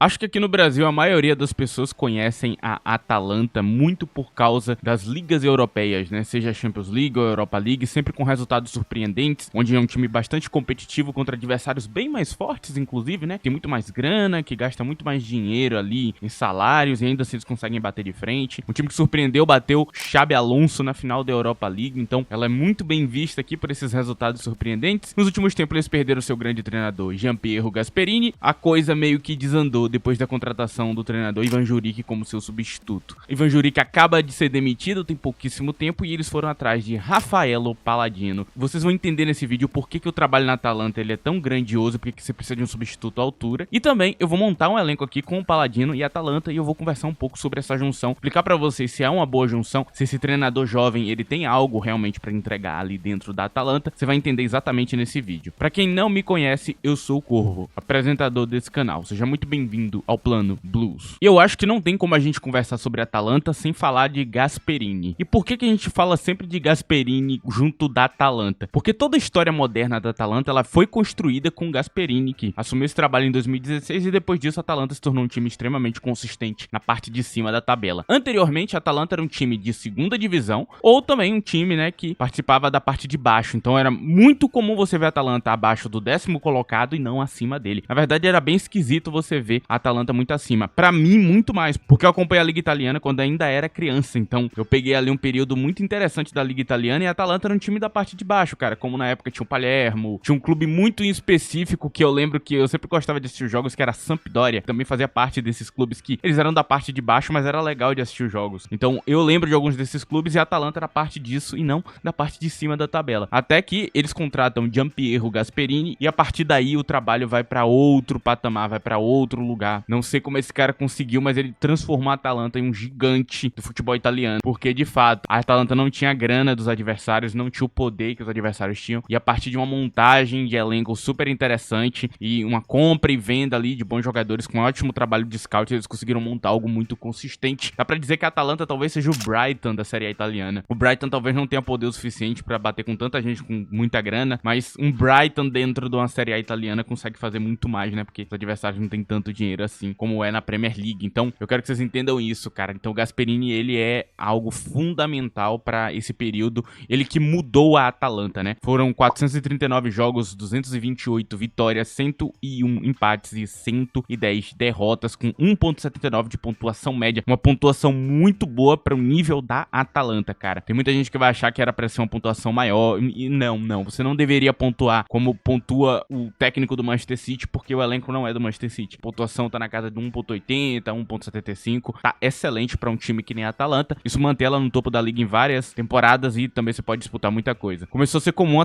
Acho que aqui no Brasil a maioria das pessoas conhecem a Atalanta muito por causa das ligas europeias, né? Seja a Champions League ou a Europa League, sempre com resultados surpreendentes, onde é um time bastante competitivo contra adversários bem mais fortes, inclusive, né? Tem muito mais grana, que gasta muito mais dinheiro ali em salários e ainda assim eles conseguem bater de frente. Um time que surpreendeu, bateu Xabi Alonso na final da Europa League, então ela é muito bem vista aqui por esses resultados surpreendentes. Nos últimos tempos eles perderam seu grande treinador, Gianpiero Gasperini, a coisa meio que desandou depois da contratação do treinador Ivan Juric como seu substituto. Ivan Juric acaba de ser demitido, tem pouquíssimo tempo, e eles foram atrás de Raffaello Palladino. Vocês vão entender nesse vídeo por que o trabalho na Atalanta ele é tão grandioso, porque você precisa de um substituto à altura. E também eu vou montar um elenco aqui com o Palladino e a Atalanta, e eu vou conversar um pouco sobre essa junção, explicar pra vocês se é uma boa junção, se esse treinador jovem ele tem algo realmente pra entregar ali dentro da Atalanta. Você vai entender exatamente nesse vídeo. Pra quem não me conhece, eu sou o Corvo, apresentador desse canal. Seja muito bem-vindo ao Plano Blues. E eu acho que não tem como a gente conversar sobre a Atalanta sem falar de Gasperini. E por que a gente fala sempre de Gasperini junto da Atalanta? Porque toda a história moderna da Atalanta ela foi construída com Gasperini, que assumiu esse trabalho em 2016 e depois disso a Atalanta se tornou um time extremamente consistente na parte de cima da tabela. Anteriormente a Atalanta era um time de segunda divisão ou também um time, né, que participava da parte de baixo. Então era muito comum você ver a Atalanta abaixo do 10º colocado e não acima dele. Na verdade era bem esquisito você ver a Atalanta muito acima. Pra mim, muito mais, porque eu acompanhei a Liga Italiana quando ainda era criança, então eu peguei ali um período muito interessante da Liga Italiana e a Atalanta era um time da parte de baixo, cara, como na época tinha o Palermo, tinha um clube muito em específico que eu lembro que eu sempre gostava de assistir os jogos, que era a Sampdoria, também fazia parte desses clubes que eles eram da parte de baixo, mas era legal de assistir os jogos. Então eu lembro de alguns desses clubes e a Atalanta era parte disso e não da parte de cima da tabela. Até que eles contratam Gianpiero Gasperini e a partir daí o trabalho vai pra outro patamar, vai pra outro lugar. Não sei como esse cara conseguiu, mas ele transformou a Atalanta em um gigante do futebol italiano. Porque, de fato, a Atalanta não tinha a grana dos adversários, não tinha o poder que os adversários tinham. E a partir de uma montagem de elenco super interessante e uma compra e venda ali de bons jogadores com um ótimo trabalho de scout, eles conseguiram montar algo muito consistente. Dá pra dizer que a Atalanta talvez seja o Brighton da Série A italiana. O Brighton talvez não tenha poder o suficiente pra bater com tanta gente com muita grana, mas um Brighton dentro de uma Série A italiana consegue fazer muito mais, né? Porque os adversários não têm tanto dinheiro assim como é na Premier League. Então, eu quero que vocês entendam isso, cara. Então, o Gasperini, ele é algo fundamental pra esse período. Ele que mudou a Atalanta, né? Foram 439 jogos, 228 vitórias, 101 empates e 110 derrotas, com 1,79 de pontuação média. Uma pontuação muito boa para o nível da Atalanta, cara. Tem muita gente que vai achar que era pra ser uma pontuação maior. E não. Você não deveria pontuar como pontua o técnico do Manchester City, porque o elenco não é do Manchester City. A pontuação tá na casa de 1,80, 1,75. Tá excelente pra um time que nem a Atalanta. Isso mantém ela no topo da liga em várias temporadas e também você pode disputar muita coisa. Começou a ser comum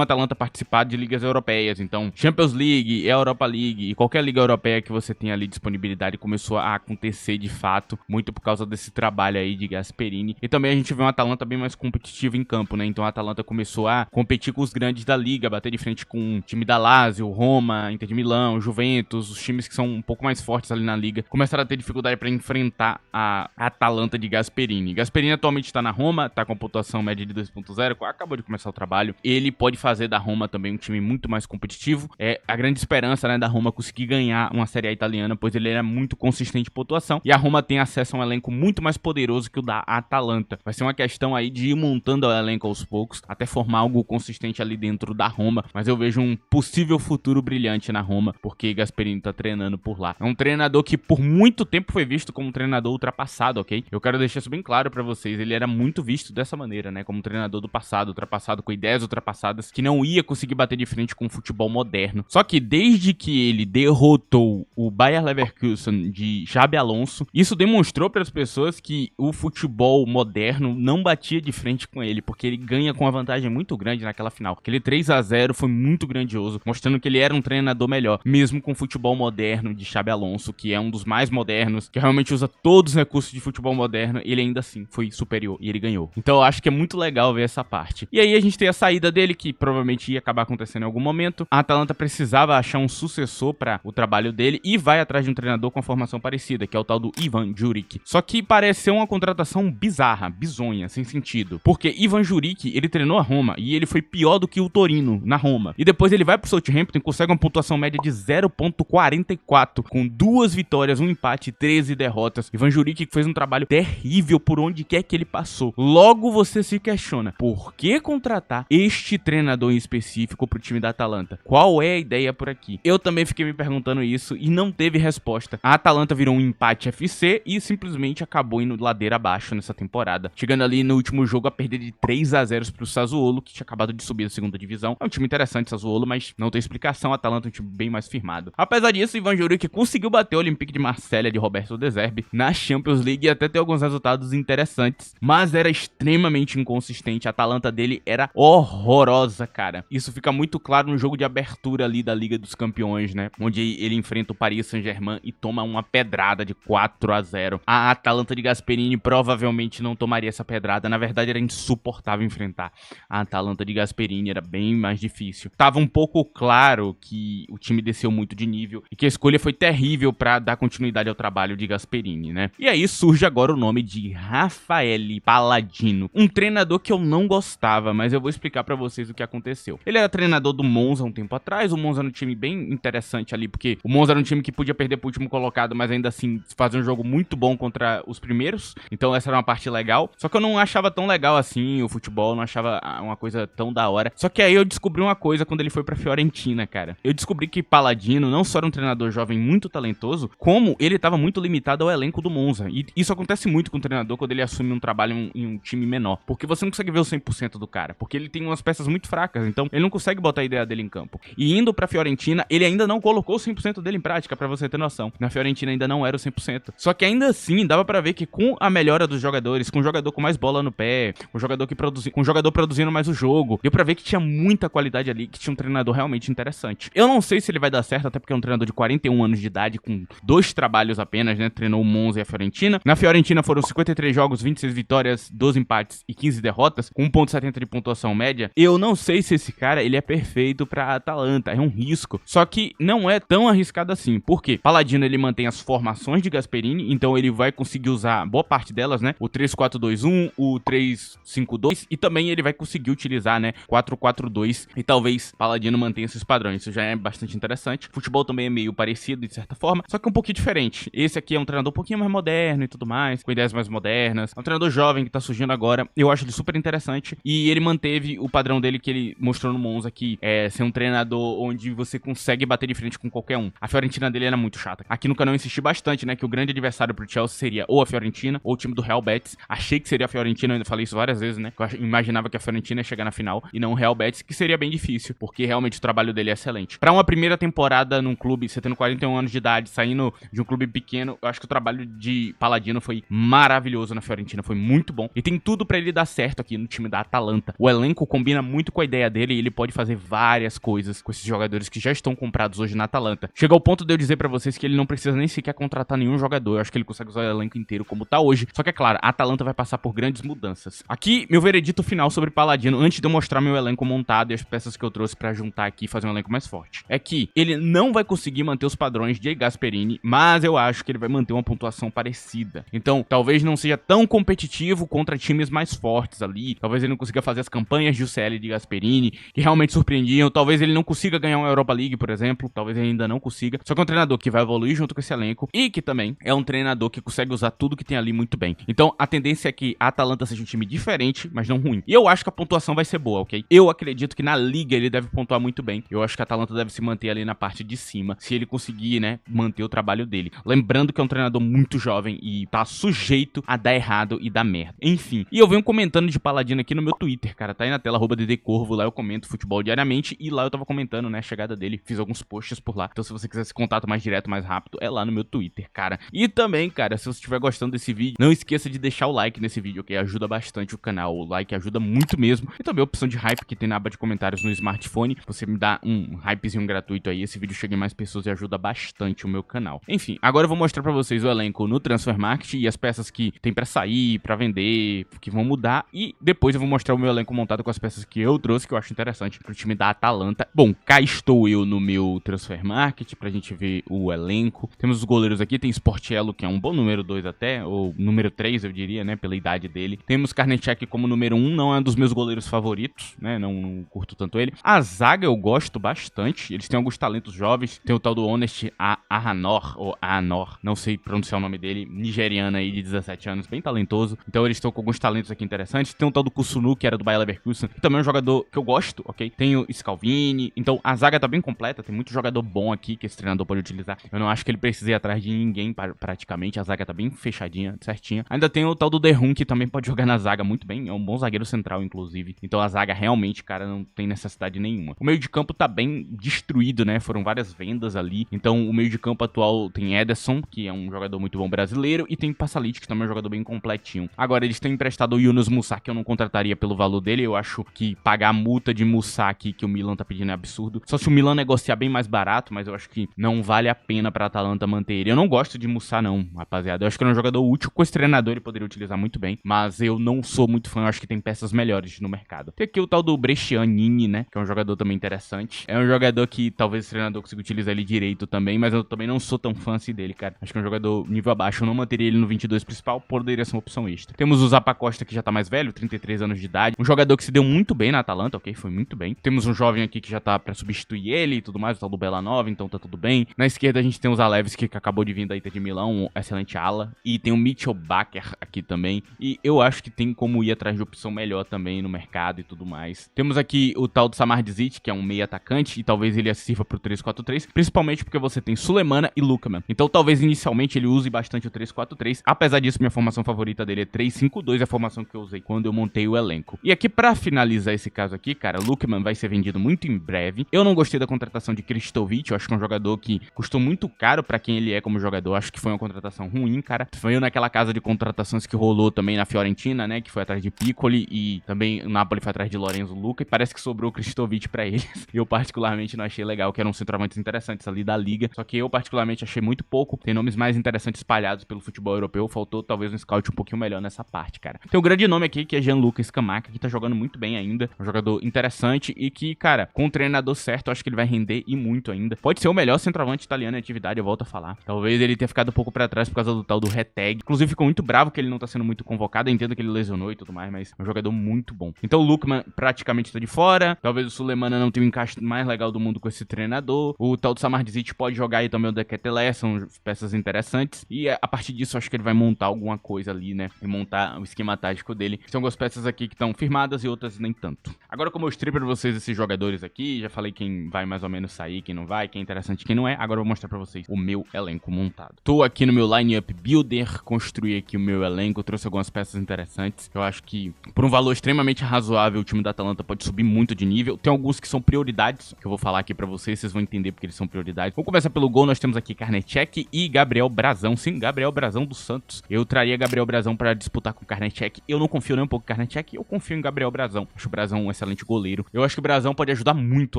a Atalanta participar de ligas europeias. Então, Champions League, Europa League e qualquer liga europeia que você tenha ali disponibilidade começou a acontecer de fato, muito por causa desse trabalho aí de Gasperini. E também a gente vê uma Atalanta bem mais competitiva em campo, né? Então a Atalanta começou a competir com os grandes da liga, bater de frente com o time da Lazio, Roma, Inter de Milão, Juventus, os times que são um pouco mais fortes ali na liga, começaram a ter dificuldade para enfrentar a Atalanta de Gasperini. Gasperini atualmente está na Roma, tá com a pontuação média de 2,0, acabou de começar o trabalho. Ele pode fazer da Roma também um time muito mais competitivo. É a grande esperança, né, da Roma conseguir ganhar uma Série A italiana, pois ele era muito consistente em pontuação e a Roma tem acesso a um elenco muito mais poderoso que o da Atalanta. Vai ser uma questão aí de ir montando o elenco aos poucos, até formar algo consistente ali dentro da Roma, mas eu vejo um possível futuro brilhante na Roma, porque Gasperini tá treinando por lá. É um treinador que por muito tempo foi visto como um treinador ultrapassado, ok? Eu quero deixar isso bem claro pra vocês, ele era muito visto dessa maneira, né, como um treinador do passado, ultrapassado, com ideias ultrapassadas, que não ia conseguir bater de frente com o futebol moderno. Só que desde que ele derrotou o Bayer Leverkusen de Xabi Alonso, isso demonstrou para as pessoas que o futebol moderno não batia de frente com ele, porque ele ganha com uma vantagem muito grande naquela final. Aquele 3-0 foi muito grandioso, mostrando que ele era um treinador melhor, mesmo com o futebol moderno de Xabi Alonso, que é um dos mais modernos, que realmente usa todos os recursos de futebol moderno, ele ainda assim foi superior e ele ganhou. Então eu acho que é muito legal ver essa parte. E aí a gente tem a saída dele, que provavelmente ia acabar acontecendo em algum momento. A Atalanta precisava achar um sucessor para o trabalho dele e vai atrás de um treinador com a formação parecida, que é o tal do Ivan Juric. Só que pareceu uma contratação bizarra, bizonha, sem sentido. Porque Ivan Juric, ele treinou a Roma e ele foi pior do que o Torino na Roma. E depois ele vai pro Southampton e consegue uma pontuação média de 0,40 44, com 2 vitórias, 1 empate e 13 derrotas. Ivan Juric fez um trabalho terrível por onde quer que ele passou. Logo você se questiona, por que contratar este treinador em específico pro time da Atalanta? Qual é a ideia por aqui? Eu também fiquei me perguntando isso e não teve resposta. A Atalanta virou um empate FC e simplesmente acabou indo ladeira abaixo nessa temporada, chegando ali no último jogo a perder de 3-0 pro Sassuolo, que tinha acabado de subir da segunda divisão. É um time interessante, Sassuolo, mas não tem explicação. A Atalanta é um time bem mais firmado. Apesar disso, Ivan Juric conseguiu bater o Olympique de Marselha de Roberto De Zerbi na Champions League e até ter alguns resultados interessantes, mas era extremamente inconsistente. A Atalanta dele era horrorosa, cara. Isso fica muito claro no jogo de abertura ali da Liga dos Campeões, né? Onde ele enfrenta o Paris Saint-Germain e toma uma pedrada de 4-0. A Atalanta de Gasperini provavelmente não tomaria essa pedrada. Na verdade, era insuportável enfrentar a Atalanta de Gasperini, era bem mais difícil. Tava um pouco claro que o time desceu muito de nível e que a escolha foi terrível pra dar continuidade ao trabalho de Gasperini, né? E aí surge agora o nome de Raffaele Palladino, um treinador que eu não gostava, mas eu vou explicar pra vocês o que aconteceu. Ele era treinador do Monza um tempo atrás. O Monza era um time bem interessante ali, porque o Monza era um time que podia perder pro último colocado, mas ainda assim fazer um jogo muito bom contra os primeiros, então essa era uma parte legal. Só que eu não achava tão legal assim o futebol, não achava uma coisa tão da hora. Só que aí eu descobri uma coisa quando ele foi pra Fiorentina, cara. Eu descobri que Palladino não só era um treinador jovem muito talentoso, como ele tava muito limitado ao elenco do Monza. E isso acontece muito com o treinador quando ele assume um trabalho em um time menor, porque você não consegue ver o 100% do cara, porque ele tem umas peças muito fracas, então ele não consegue botar a ideia dele em campo. E indo pra Fiorentina, ele ainda não colocou o 100% dele em prática, pra você ter noção. Na Fiorentina ainda não era o 100%. Só que ainda assim, dava pra ver que com a melhora dos jogadores, com um jogador com mais bola no pé, com um jogador produzindo mais o jogo, deu pra ver que tinha muita qualidade ali, que tinha um treinador realmente interessante. Eu não sei se ele vai dar certo, até porque é um treinador de 41 anos de idade, com 2 trabalhos apenas, né? Treinou o Monza e a Fiorentina. Na Fiorentina foram 53 jogos, 26 vitórias, 12 empates e 15 derrotas, com 1,70 de pontuação média. Eu não sei se esse cara, ele é perfeito pra Atalanta, é um risco. Só que não é tão arriscado assim. Por quê? Palladino, ele mantém as formações de Gasperini, então ele vai conseguir usar boa parte delas, né? O 3-4-2-1, o 3-5-2 e também ele vai conseguir utilizar, né? 4-4-2 e talvez Palladino mantenha esses padrões. Isso já é bastante interessante. O futebol também é meio parecido, de certa forma, só que um pouquinho diferente. Esse aqui é um treinador um pouquinho mais moderno e tudo mais, com ideias mais modernas. É um treinador jovem que tá surgindo agora. Eu acho ele super interessante e ele manteve o padrão dele que ele mostrou no Monza, que é ser um treinador onde você consegue bater de frente com qualquer um. A Fiorentina dele era muito chata. Aqui no canal eu insisti bastante, né, que o grande adversário pro Chelsea seria ou a Fiorentina ou o time do Real Betis. Achei que seria a Fiorentina, eu ainda falei isso várias vezes, né, eu imaginava que a Fiorentina ia chegar na final e não o Real Betis, que seria bem difícil, porque realmente o trabalho dele é excelente. Pra uma primeira temporada num clube, você tendo 41 anos de idade, saindo de um clube pequeno, eu acho que o trabalho de Palladino foi maravilhoso na Fiorentina, foi muito bom. E tem tudo pra ele dar certo aqui no time da Atalanta. O elenco combina muito com a ideia dele e ele pode fazer várias coisas com esses jogadores que já estão comprados hoje na Atalanta. Chega ao ponto de eu dizer pra vocês que ele não precisa nem sequer contratar nenhum jogador. Eu acho que ele consegue usar o elenco inteiro como tá hoje. Só que é claro, a Atalanta vai passar por grandes mudanças. Aqui, meu veredito final sobre Palladino, antes de eu mostrar meu elenco montado e as peças que eu trouxe pra juntar aqui e fazer um elenco mais forte, é que ele não vai conseguir manter os padrões de Gasperini, mas eu acho que ele vai manter uma pontuação parecida. Então, talvez não seja tão competitivo contra times mais fortes ali. Talvez ele não consiga fazer as campanhas de UCL de Gasperini, que realmente surpreendiam. Talvez ele não consiga ganhar uma Europa League, por exemplo. Talvez ele ainda não consiga. Só que é um treinador que vai evoluir junto com esse elenco e que também é um treinador que consegue usar tudo que tem ali muito bem. Então, a tendência é que a Atalanta seja um time diferente, mas não ruim. E eu acho que a pontuação vai ser boa, ok? Eu acredito que na Liga ele deve pontuar muito bem. Eu acho que a Atalanta deve se manter ali na parte de cima, se ele conseguir, né, manter o trabalho dele. Lembrando que é um treinador muito jovem e tá sujeito a dar errado e dar merda. Enfim, e eu venho comentando de Palladino aqui no meu Twitter, cara. Tá aí na tela, @ddcorvo. Lá eu comento futebol diariamente e lá eu tava comentando, né, a chegada dele. Fiz alguns posts por lá. Então se você quiser esse contato mais direto, mais rápido, é lá no meu Twitter, cara. E também, cara, se você estiver gostando desse vídeo, não esqueça de deixar o like nesse vídeo, ok? Ajuda bastante o canal. O like ajuda muito mesmo. E também a opção de hype que tem na aba de comentários no smartphone. Você me dá um hypezinho gratuito aí. Esse vídeo chega em mais pessoas e ajuda bastante o meu canal. Enfim, agora eu vou mostrar pra vocês o elenco no Transfermarkt e as peças que tem pra sair, pra vender, que vão mudar. E depois eu vou mostrar o meu elenco montado com as peças que eu trouxe, que eu acho interessante pro time da Atalanta. Bom, cá estou eu no meu Transfermarkt pra gente ver o elenco. Temos os goleiros aqui, tem Sportiello, que é um bom número 2 até, ou número 3 eu diria, né, pela idade dele. Temos Karnečák como número 1, não é um dos meus goleiros favoritos, né, não curto tanto ele. A zaga eu gosto bastante, eles têm alguns talentos jovens, Tem o tal do Honest Ahanor, ou Ahanor, não sei pronunciar o nome dele, nigeriano aí de 17 anos, bem talentoso. Então eles estão com alguns talentos aqui interessantes. Tem o tal do Kusunu, que era do Bayer Leverkusen, que também é um jogador que eu gosto, ok? Tem o Scalvini, então a zaga tá bem completa, tem muito jogador bom aqui que esse treinador pode utilizar. Eu não acho que ele precise ir atrás de ninguém praticamente, a zaga tá bem fechadinha, certinha. Ainda tem o tal do Derrum, que também pode jogar na zaga muito bem, é um bom zagueiro central, inclusive. Então a zaga realmente, cara, não tem necessidade nenhuma. O meio de campo tá bem destruído, né? Foram várias vendas ali. Então o meio de campo atual tem Ederson, que é um jogador muito bom brasileiro, e tem Pasalic, que também é um jogador bem completinho. Agora, eles têm emprestado o Yunus Musa, que eu não contrataria pelo valor dele. Eu acho que pagar a multa de Musa aqui que o Milan tá pedindo é absurdo. Só se o Milan negociar bem mais barato, mas eu acho que não vale a pena pra Atalanta manter ele. Eu não gosto de Musa não, rapaziada. Eu acho que ele é um jogador útil. Com esse treinador ele poderia utilizar muito bem, mas eu não sou muito fã. Eu acho que tem peças melhores no mercado. Tem aqui o tal do Brescianini, né, que é um jogador também interessante. É um jogador que talvez o treinador consiga utilizar ele direito também, mas eu também não sou tão fã assim dele, cara. Acho que é um jogador nível abaixo. Eu não manteria ele no 22 principal, poderia ser uma opção extra. Temos o Zappa Costa, que já tá mais velho, 33 anos de idade. Um jogador que se deu muito bem na Atalanta, ok? Foi muito bem. Temos um jovem aqui que já tá pra substituir ele e tudo mais, o tal do Belanova, então tá tudo bem. Na esquerda a gente tem o Zalewski, que acabou de vir da Inter de Milão, um excelente ala. E tem o Mitchell Bakker aqui também. E eu acho que tem como ir atrás de opção melhor também no mercado e tudo mais. Temos aqui o tal do Samardzic, que é um meio atacante, e talvez ele sirva pro 3-4-3, principalmente porque você tem Sulemana e Lukaman. Então talvez inicialmente ele use bastante o 3-4-3. Apesar disso, minha formação favorita dele é 3-5-2, a formação que eu usei quando eu montei o elenco. E aqui, pra finalizar esse caso aqui, cara, Lukaman vai ser vendido muito em breve. Eu não gostei da contratação de Kristovic, eu acho que é um jogador que custou muito caro pra quem ele é como jogador. Acho que foi uma contratação ruim, cara. Foi naquela casa de contratações que rolou também na Fiorentina, né, que foi atrás de Piccoli, e também o Napoli foi atrás de Lorenzo Luca, e parece que sobrou o Kristovic pra eles. Eu particularmente não achei legal, que eram centroavantes interessantes ali da liga, só que eu particularmente achei muito pouco. Tem nomes mais interessantes espalhados pelo futebol europeu, faltou talvez um scout um pouquinho melhor nessa parte, cara. Tem um grande nome aqui que é Gianluca Scamacca, que tá jogando muito bem ainda, um jogador interessante e que, cara, com o treinador certo, eu acho que ele vai render e muito ainda. Pode ser o melhor centroavante italiano em atividade, eu volto a falar. Talvez ele tenha ficado um pouco pra trás por causa do tal do Reteg. Inclusive, ficou muito bravo que ele não tá sendo muito convocado, eu entendo que ele lesionou e tudo mais, mas é um jogador muito bom. Então o Lukman praticamente tá de fora, talvez o Sulemana não tenha o encaixe mais legal do mundo com esse treinador, o tal do Samardzic pode jogar aí também o Deketelé, são peças interessantes, e a partir disso eu acho que ele vai montar alguma coisa ali, né, e montar o esquema tático dele. São algumas peças aqui que estão firmadas e outras nem tanto. Agora, como eu mostrei pra vocês esses jogadores aqui, já falei quem vai mais ou menos sair, quem não vai, quem é interessante e quem não é, agora eu vou mostrar pra vocês o meu elenco montado. Tô aqui no meu Line-Up Builder, construí aqui o meu elenco, trouxe algumas peças interessantes. Eu acho que por um valor extremamente razoável o time da Atalanta pode subir muito de nível. Tem alguns que são prioridades, que eu vou falar aqui pra vocês vão entender porque eles são prioridades. Vamos começar pelo gol, nós temos aqui Karnecek e Gabriel Brazão. Sim, Gabriel Brazão do Santos. Eu traria Gabriel Brazão pra disputar com o Karnecek. Eu não confio nem um pouco no Karnecek, eu confio em Gabriel Brazão. Acho o Brazão um excelente goleiro. Eu acho que o Brazão pode ajudar muito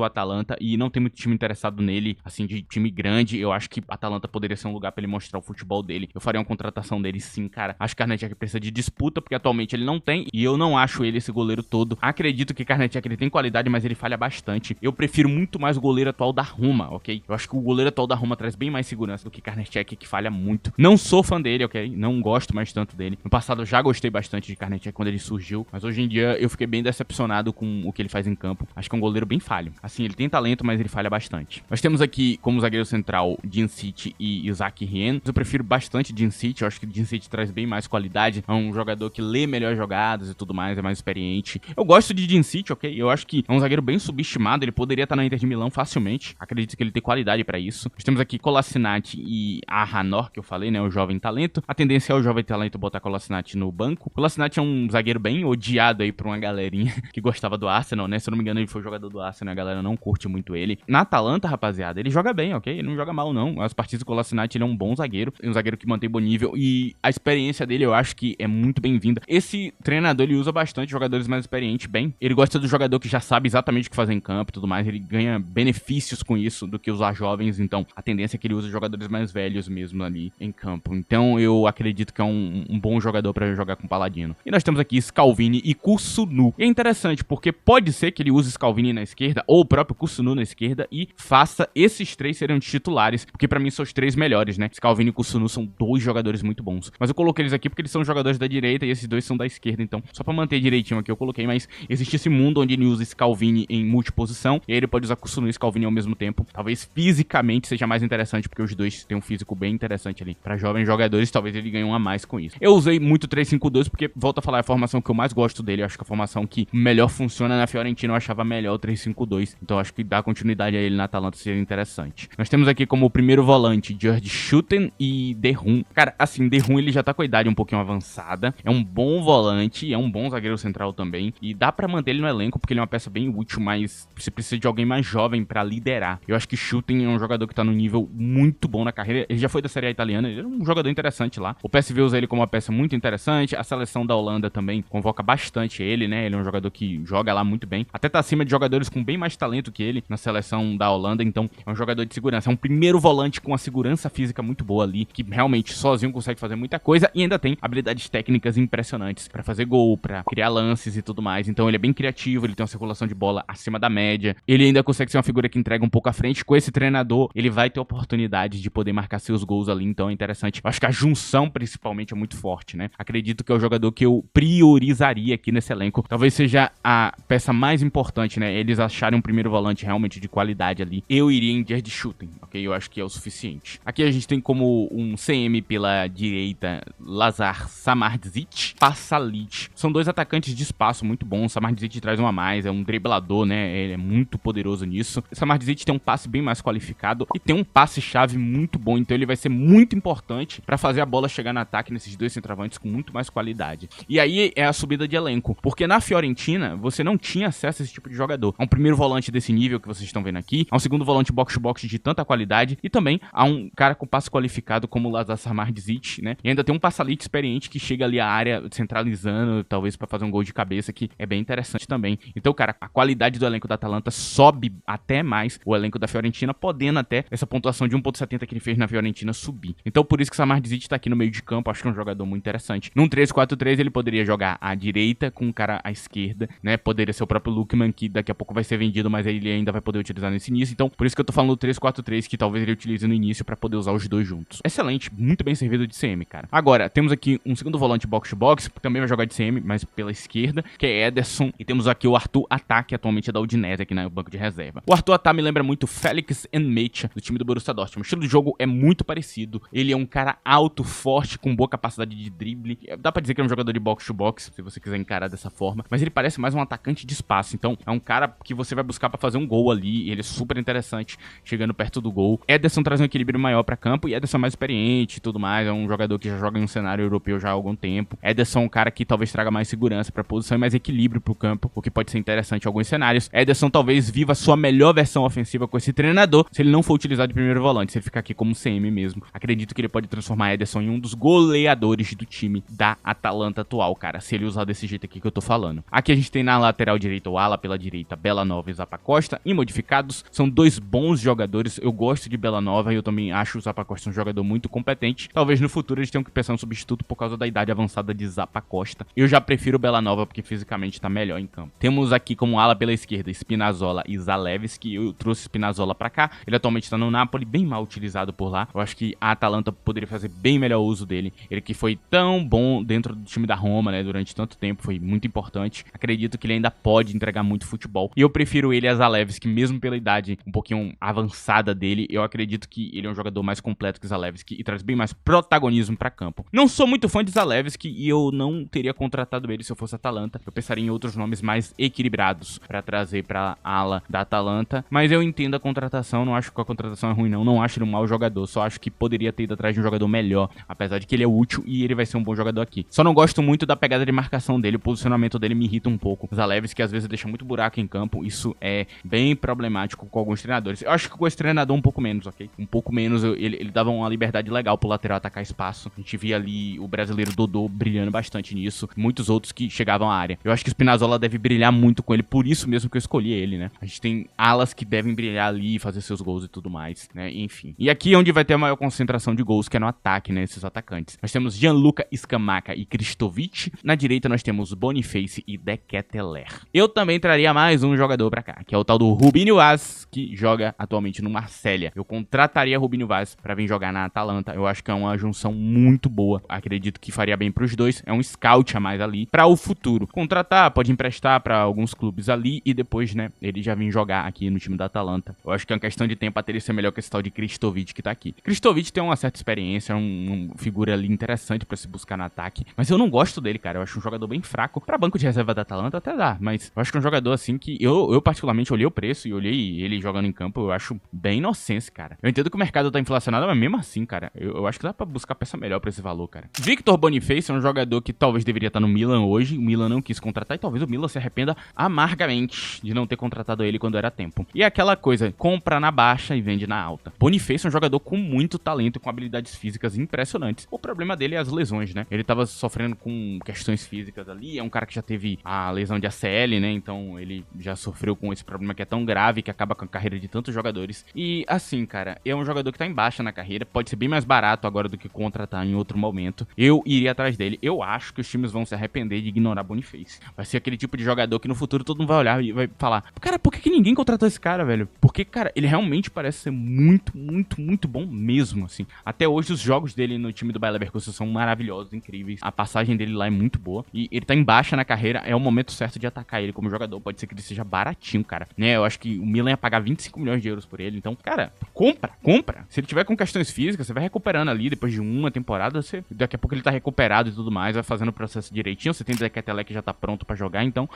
o Atalanta e não tem muito time interessado nele, assim, de time grande. Eu acho que a Atalanta poderia ser um lugar pra ele mostrar o futebol dele. Eu faria uma contratação dele sim, cara. Acho que o Karnecek precisa de disputa, porque atualmente ele não tem, e eu não acho ele esse goleiro todo. Acredito que Karnecek ele tem qualidade, mas ele falha bastante. Eu prefiro muito mais o goleiro atual da Roma, ok? Eu acho que o goleiro atual da Roma traz bem mais segurança do que Karnecek, que falha muito. Não sou fã dele, ok? Não gosto mais tanto dele. No passado eu já gostei bastante de Karnecek quando ele surgiu, mas hoje em dia eu fiquei bem decepcionado com o que ele faz em campo. Acho que é um goleiro bem falho. Assim, ele tem talento, mas ele falha bastante. Nós temos aqui como zagueiro central Djincic e Isaac Rien. Eu prefiro bastante Djincic, eu acho que Djincic traz bem mais qualidade. É um jogador que lê melhor jogadas e tudo mais, é mais experiente. Eu gosto de Djincic, ok? Eu acho que é um zagueiro bem subestimado, ele poderia estar na Inter de Milão facilmente. Acredito que ele tem qualidade pra isso. Nós temos aqui Kolasinac e Ahanor, que eu falei, né? O jovem talento. A tendência é o jovem talento botar Kolasinac no banco. Kolasinac é um zagueiro bem odiado aí por uma galerinha que gostava do Arsenal, né? Se eu não me engano, ele foi jogador do Arsenal, a galera não curte muito ele. Na Atalanta, rapaziada, ele joga bem, ok? Ele não joga mal, não. As partidas do Kolasinac, ele é um bom zagueiro. Um zagueiro que mantém bom nível. E a experiência dele, eu acho que é muito bem-vinda. Esse treinador, ele usa bastante jogadores mais experientes, bem. Ele gosta do jogador que já sabe exatamente o que fazer em campo e tudo mais. Ele ganha benefícios com isso do que usar jovens. Então, a tendência é que ele use jogadores mais velhos mesmo ali em campo. Então, eu acredito que é um bom jogador pra jogar com o Paladino. E nós temos aqui Scalvini e Kusunu. E é interessante, porque pode ser que ele use Scalvini na esquerda ou o próprio Kusunu na esquerda e faça esses três serem os titulares, porque pra mim são os três melhores, né? Scalvini e Kusunu são dois jogadores muito bons. Mas eu coloquei eles aqui porque eles são jogadores da direita e esses dois são da esquerda, então só pra manter direitinho aqui eu coloquei, mas existe esse mundo onde ele usa Scalvini em multiposição, e aí ele pode usar Kusunu e Scalvini ao mesmo tempo. Talvez talvez fisicamente seja mais interessante, porque os dois têm um físico bem interessante ali. Para jovens jogadores, talvez ele ganhe um a mais com isso. Eu usei muito 3-5-2 porque, volto a falar, é a formação que eu mais gosto dele. Eu acho que a formação que melhor funciona na Fiorentina, eu achava melhor o 3-5-2. Então eu acho que dar continuidade a ele na Atalanta seria interessante. Nós temos aqui como primeiro volante Georg Schutten e De Roon. Cara, assim, De Roon ele já tá com a idade um pouquinho avançada. É um bom volante, é um bom zagueiro central também. E dá pra manter ele no elenco porque ele é uma peça bem útil, mas você precisa de alguém mais jovem pra liderar. Eu acho que Schutten é um jogador que tá num nível muito bom na carreira. Ele já foi da Série A italiana, ele é um jogador interessante lá. O PSV usa ele como uma peça muito interessante. A seleção da Holanda também convoca bastante ele, né? Ele é um jogador que joga lá muito bem. Até tá acima de jogadores com bem mais talento que ele na seleção da Holanda. Então é um jogador de segurança. É um primeiro volante com uma segurança física muito boa ali, que realmente sozinho consegue fazer muita coisa e ainda tem habilidades técnicas impressionantes pra fazer gol, pra criar lances e tudo mais. Então ele é bem criativo, ele tem uma circulação de bola acima da média. Ele ainda consegue ser uma figura que entrega um pouco à frente. Com esse treinador, ele vai ter oportunidade de poder marcar seus gols ali, então é interessante. Eu acho que a junção, principalmente, é muito forte, né? Acredito que é o jogador que eu priorizaria aqui nesse elenco. Talvez seja a peça mais importante, né? Eles acharem um primeiro volante realmente de qualidade ali. Eu iria em Georg Schutten, ok? Eu acho que é o suficiente. Aqui a gente tem como um CM pela direita Lazar Samardzic, Pasalic. São dois atacantes de espaço muito bons. Samardzic traz um a mais, é um driblador, né? Ele é muito poderoso nisso. Samardzic tem um passe bem mais qualificado e tem um passe-chave muito bom, então ele vai ser muito importante para fazer a bola chegar no ataque nesses dois centroavantes com muito mais qualidade. E aí é a subida de elenco, porque na Fiorentina você não tinha acesso a esse tipo de jogador. Há um primeiro volante desse nível que vocês estão vendo aqui, há um segundo volante box-to-box de tanta qualidade e também há um cara com passe qualificado como o Lazar Samardzic, né? E ainda tem um Pasalic experiente que chega ali à área centralizando, talvez para fazer um gol de cabeça, que é bem interessante também. Então, cara, a qualidade do elenco da Atalanta sobe até mais o elenco da Fiorentina, podendo até essa pontuação de 1.70 que ele fez na Fiorentina subir. Então, por isso que o Samardzic tá aqui no meio de campo, acho que é um jogador muito interessante. Num 3-4-3 ele poderia jogar à direita com um cara à esquerda, né? Poderia ser o próprio Lookman, que daqui a pouco vai ser vendido, mas ele ainda vai poder utilizar nesse início. Então, por isso que eu tô falando do 3-4-3, que talvez ele utilize no início pra poder usar os dois juntos. Excelente, muito bem servido de CM, cara. Agora, temos aqui um segundo volante box-to-box, que também vai jogar de CM, mas pela esquerda, que é Ederson. E temos aqui o Arthur Atá, que atualmente é da Udinese aqui no banco de reserva. O Arthur Atá me lembra muito Felix Nmecha, do time do Borussia Dortmund. O estilo de jogo é muito parecido. Ele é um cara alto, forte, com boa capacidade de drible. Dá pra dizer que é um jogador de box-to-box, se você quiser encarar dessa forma. Mas ele parece mais um atacante de espaço. Então, é um cara que você vai buscar pra fazer um gol ali. Ele é super interessante, chegando perto do gol. Ederson traz um equilíbrio maior pra campo. E Ederson é mais experiente e tudo mais. É um jogador que já joga em um cenário europeu já há algum tempo. Ederson é um cara que talvez traga mais segurança pra posição e mais equilíbrio pro campo, o que pode ser interessante em alguns cenários. Ederson talvez viva a sua melhor versão ofensiva com esse treinador, se ele não for utilizado de primeiro volante, se ele ficar aqui como CM mesmo. Acredito que ele pode transformar Ederson em um dos goleadores do time da Atalanta atual, cara, se ele usar desse jeito aqui que eu tô falando. Aqui a gente tem na lateral direita o ala, pela direita Belanova e Zappacosta, imodificados. São dois bons jogadores, eu gosto de Belanova e eu também acho o Zappacosta um jogador muito competente. Talvez no futuro eles tenham que pensar um substituto por causa da idade avançada de Zappacosta. Eu já prefiro o Belanova porque fisicamente tá melhor em campo. Temos aqui como ala pela esquerda Spinazzola e Zalewski. Eu trouxe Spinazzola pra cá. Ele atualmente tá no Napoli, bem mal utilizado por lá. Eu acho que a Atalanta poderia fazer bem melhor uso dele. Ele que foi tão bom dentro do time da Roma, né, durante tanto tempo, foi muito importante. Acredito que ele ainda pode entregar muito futebol. E eu prefiro ele a Zalewski, mesmo pela idade um pouquinho avançada dele. Eu acredito que ele é um jogador mais completo que Zalewski e traz bem mais protagonismo pra campo. Não sou muito fã de Zalewski e eu não teria contratado ele se eu fosse Atalanta. Eu pensaria em outros nomes mais equilibrados pra trazer pra ala da Atalanta, mas eu entendo a contratação, não acho que a contratação é ruim não acho ele um mau jogador, só acho que poderia ter ido atrás de um jogador melhor, apesar de que ele é útil e ele vai ser um bom jogador aqui. Só não gosto muito da pegada de marcação dele, o posicionamento dele me irrita um pouco. O Zalewski às vezes deixa muito buraco em campo, isso é bem problemático com alguns treinadores. Eu acho que com esse treinador um pouco menos, ok? Um pouco menos, ele dava uma liberdade legal pro lateral atacar espaço. A gente via ali o brasileiro Dodô brilhando bastante nisso, muitos outros que chegavam à área. Eu acho que o Spinazzola deve brilhar muito com ele, por isso mesmo que eu escolhi ele, né? A gente tem alas que devem brilhar ali, fazer seus gols e tudo mais, né? Enfim. E aqui é onde vai ter a maior concentração de gols, que é no ataque, né? Esses atacantes. Nós temos Gianluca Scamacca e Kristovic. Na direita nós temos Boniface e De Ketelaere. Eu também traria mais um jogador pra cá, que é o tal do Rubinho Vaz, que joga atualmente no Marselha. Eu contrataria Rubinho Vaz pra vir jogar na Atalanta. Eu acho que é uma junção muito boa. Acredito que faria bem pros dois. É um scout a mais ali pra o futuro. Contratar, pode emprestar pra alguns clubes ali e depois, né, ele já vir jogar aqui no time da Atalanta. Eu acho acho que é uma questão de tempo até ele ser melhor que esse tal de Kristovic que tá aqui. Kristovic tem uma certa experiência, uma figura ali interessante pra se buscar no ataque, mas eu não gosto dele, cara. Eu acho um jogador bem fraco. Pra banco de reserva da Atalanta até dá, mas eu acho que é um jogador assim que eu particularmente olhei o preço e olhei ele jogando em campo, eu acho bem inocente, cara. Eu entendo que o mercado tá inflacionado, mas mesmo assim, cara, eu acho que dá pra buscar peça melhor pra esse valor, cara. Victor Boniface é um jogador que talvez deveria estar no Milan hoje, o Milan não quis contratar e talvez o Milan se arrependa amargamente de não ter contratado ele quando era tempo. E é aquela coisa, compra na baixa e vende na alta. Boniface é um jogador com muito talento e com habilidades físicas impressionantes. O problema dele é as lesões, né? Ele tava sofrendo com questões físicas ali, é um cara que já teve a lesão de ACL, né? Então ele já sofreu com esse problema que é tão grave que acaba com a carreira de tantos jogadores. E assim, cara, é um jogador que tá em baixa na carreira, pode ser bem mais barato agora do que contratar em outro momento. Eu iria atrás dele. Eu acho que os times vão se arrepender de ignorar Boniface. Vai ser aquele tipo de jogador que no futuro todo mundo vai olhar e vai falar: cara, por que ninguém contratou esse cara, velho? Porque, cara, ele realmente parece ser muito, muito, muito bom mesmo, assim. Até hoje os jogos dele no time do Bayer Leverkusen são maravilhosos, incríveis. A passagem dele lá é muito boa. E ele tá em baixa na carreira, é o momento certo de atacar ele como jogador. Pode ser que ele seja baratinho, cara. Né? Eu acho que o Milan ia pagar 25 milhões de euros por ele. Então, cara, compra. Se ele tiver com questões físicas, você vai recuperando ali depois de uma temporada. Daqui a pouco ele tá recuperado e tudo mais, vai fazendo o processo direitinho. Você tem Dequetelé que já tá pronto pra jogar. Então,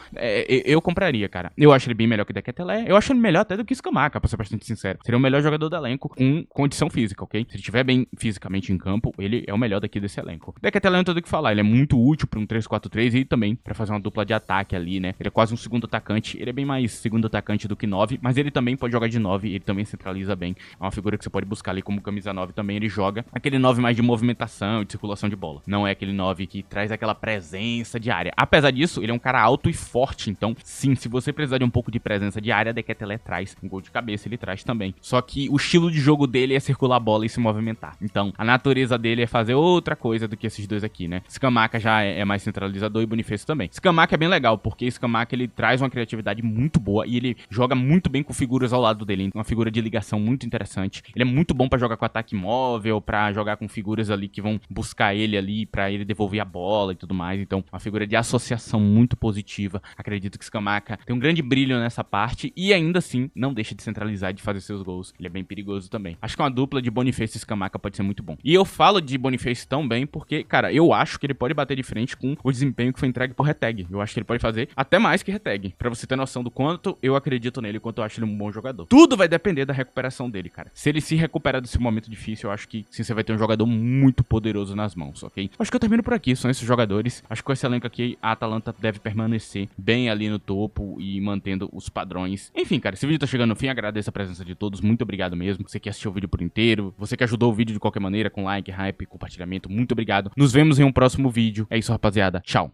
eu compraria, cara. Eu acho ele bem melhor que Dequetelé. Eu acho ele melhor até do que Scamacca, pra ser bastante sincero. Seria o melhor jogador do elenco com condição física, ok? Se ele estiver bem fisicamente em campo, ele é o melhor daqui desse elenco. Dequetelé não tem o que falar. Ele é muito útil pra um 3-4-3 e também pra fazer uma dupla de ataque ali, né? Ele é quase um segundo atacante. Ele é bem mais segundo atacante do que 9, mas ele também pode jogar de 9. Ele também centraliza bem. É uma figura que você pode buscar ali como camisa 9 também. Ele joga aquele 9 mais de movimentação e de circulação de bola. Não é aquele 9 que traz aquela presença de área. Apesar disso, ele é um cara alto e forte. Então, sim, se você precisar de um pouco de presença de área, Dequetelé traz. Um gol de cabeça ele traz também. Só que o estilo de jogo dele é circular a bola e se movimentar. Então, a natureza dele é fazer outra coisa do que esses dois aqui, né? Scamacca já é mais centralizador e Boniface também. Scamacca é bem legal, porque Scamacca ele traz uma criatividade muito boa e ele joga muito bem com figuras ao lado dele. Uma figura de ligação muito interessante. Ele é muito bom pra jogar com ataque móvel, pra jogar com figuras ali que vão buscar ele ali, pra ele devolver a bola e tudo mais. Então, uma figura de associação muito positiva. Acredito que Scamacca tem um grande brilho nessa parte e ainda assim não deixa de centralizar e de fazer seus gols. Ele é bem perigoso também. Acho que uma dupla de Boniface e Scamacca pode ser muito bom. E eu falo de Boniface tão bem porque, cara, eu acho que ele pode bater de frente com o desempenho que foi entregue por Reteg. Eu acho que ele pode fazer até mais que Reteg, pra você ter noção do quanto eu acredito nele, quanto eu acho ele um bom jogador. Tudo vai depender da recuperação dele, cara. Se ele se recuperar desse momento difícil, eu acho que sim, você vai ter um jogador muito poderoso nas mãos, ok? Acho que eu termino por aqui, são esses jogadores. Acho que com esse elenco aqui, a Atalanta deve permanecer bem ali no topo e mantendo os padrões. Enfim, cara, esse vídeo tá chegando no fim, agradeço a presença de todos, muito obrigado mesmo. Você que assistiu o vídeo por inteiro, você que ajudou o vídeo de qualquer maneira, com like, hype, compartilhamento, muito obrigado. Nos vemos em um próximo vídeo. É isso, rapaziada. Tchau.